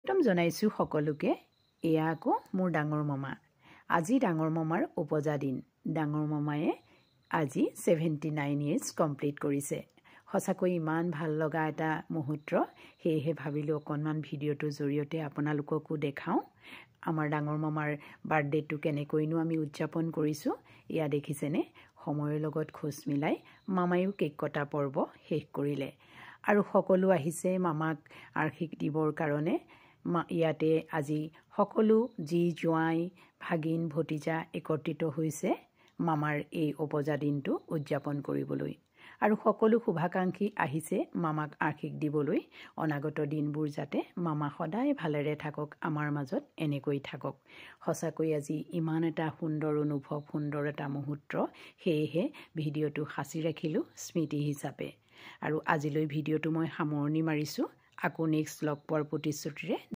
একদম জনাইছোঁ সকলোকে। এয়া আকৌ মোৰ ডাঙৰ মামা। আজি ডাঙৰ মামাৰ উপজা দিন। ডাঙৰ মামায়ে আজি 79 ইয়াৰ্ছ কমপ্লিট কৰিছে। সঁচাকৈ ইমান ভাল লগা এটা মুহূৰ্ত, সেয়েহে ভাবিলোঁ অকণমান ভিডিঅ'টোৰ জৰিয়তে আপোনালোককো দেখাওঁ। আমাৰ ডাঙৰ মামাৰ বাৰ্থডেটো কেনেকৈনো আমি উদযাপন কৰিছোঁ এয়া দেখিছেনে। সময়ৰ লগত খোজ মিলাই মামায়ো কেক কটা পৰ্ব শেষ কৰিলে আৰু সকলো আহিছে মামাক আশীষ দিবৰ কাৰণে। ইয়াতে আজি সকলো জী জোঁৱাই ভাগিন ভতিজা একত্ৰিত হৈছে মামাৰ এই উপজা দিনটো উদযাপন কৰিবলৈ। আৰু সকলো শুভাকাংক্ষী আহিছে মামাক আশীষ দিবলৈ। অনাগত দিনবোৰ যাতে মামা সদায় ভালেৰে থাকক, আমাৰ মাজত এনেকৈ থাকক। সঁচাকৈ আজি ইমান এটা সুন্দৰ অনুভৱ, সুন্দৰ এটা মুহূৰ্ত, সেয়েহে ভিডিঅ'টো সাঁচি ৰাখিলোঁ স্মৃতি হিচাপে। আৰু আজিলৈ ভিডিঅ'টো মই সামৰণি মাৰিছোঁ। আকৌ নেক্সট লগ পোৱাৰ প্ৰতিশ্ৰুতিৰে